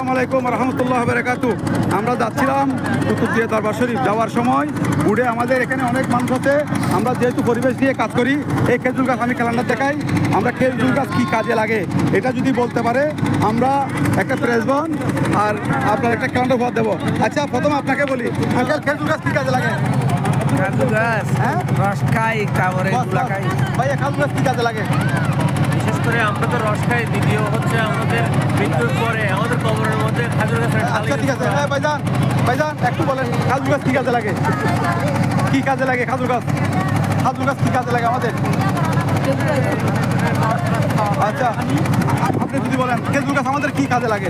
আসসালামু আলাইকুম রহমতুল্লাহ বারাকাতু। আমরা যাচ্ছিলাম কুতুবদিয়া দরবার শরীফ। যাওয়ার সময় ঘুরে আমাদের এখানে অনেক মানুষ আছে। আমরা যেহেতু পরিবেশ নিয়ে কাজ করি, এই খেজুর গাছ আমি ক্যালেন্ডার দেখাই। আমরা খেজুর গাছ কী কাজে লাগে এটা যদি বলতে পারে আমরা একটা প্রেস বন আর আপনার একটা ক্যালেন্ডার উপহার দেবো। আচ্ছা, প্রথমে আপনাকে বলি, আঙ্কেল খেজুর গাছ কী কাজে লাগে? খেজুর গাছ হ্যাঁ, রস খাই, কাপড়ে গুলা খাই। ভাইয়া খেজুর গাছ কী কাজে লাগে? বিশেষ করে আমরা তো রস খাই। দ্বিতীয় হচ্ছে আমাদের মৃত্যুর পরে আমাদের কবরের মধ্যে খেজুর গাছের ডাল। আচ্ছা ঠিক আছে, হ্যাঁ ভাইজান, ভাইজান একটু বলেন খেজুর গাছ কী কাজে লাগে? কী কাজে লাগে খেজুর গাছ? খেজুর গাছ কী কাজে লাগে আমাদের? আচ্ছা, আপনি যদি বলেন খেজুর গাছ আমাদের কী কাজে লাগে?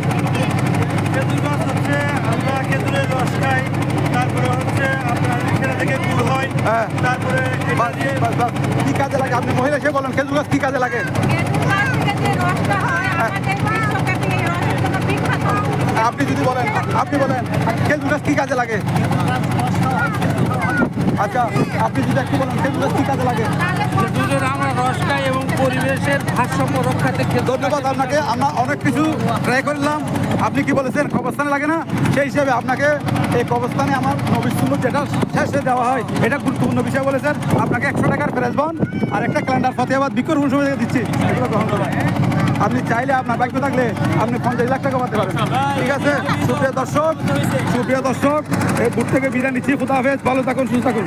খেজুর গাছ হচ্ছে আমরা খেজুরের রস খাই, তারপরে হচ্ছে আপনার এখানে থেকে গুড় হয়, হ্যাঁ, তারপরে এটা বাস, দিয়ে বাস, বাস। কী কাজে লাগে? আপনি মহিলা সে বলেন খেজুর গাছ কী কাজে লাগে? আপনি যদি বলেন, আপনি বলেন খেজুর গাছ কী কাজে লাগে? আচ্ছা, আপনি যদি একটু বলেন খেজুর গাছ কী কাজে লাগে? খেজুরের আমরা রস খাই এবং পরিবেশের ভারসাম্য রক্ষাতে ধন্যবাদ আপনাকে। আমরা অনেক কিছু ট্রাই করলাম। আপনি কি বলেছেন কবরস্থানে লাগে না, সেই হিসেবে আপনাকে এই কবরস্থানে আমার নবীর সুন্নত যেটা শেষে দেওয়া হয় এটা গুরুত্বপূর্ণ বিষয় বলেছেন। আপনাকে 100 টাকার প্রেস বন আর একটা ক্যালেন্ডার ফতেহাবাদ বিক্ষোভ সময় থেকে দিচ্ছি, এগুলো গ্রহণ করবেন। আপনি চাইলে আপনার ভাগ্য থাকলে আপনি 50 লাখ টাকা পাতে পারেন। ঠিক আছে, সুপ্রিয় দর্শক এই বুট থেকে বিদায় নিচ্ছি। খুদা হাফেজ, ভালো থাকুন, সুস্থ থাকুন।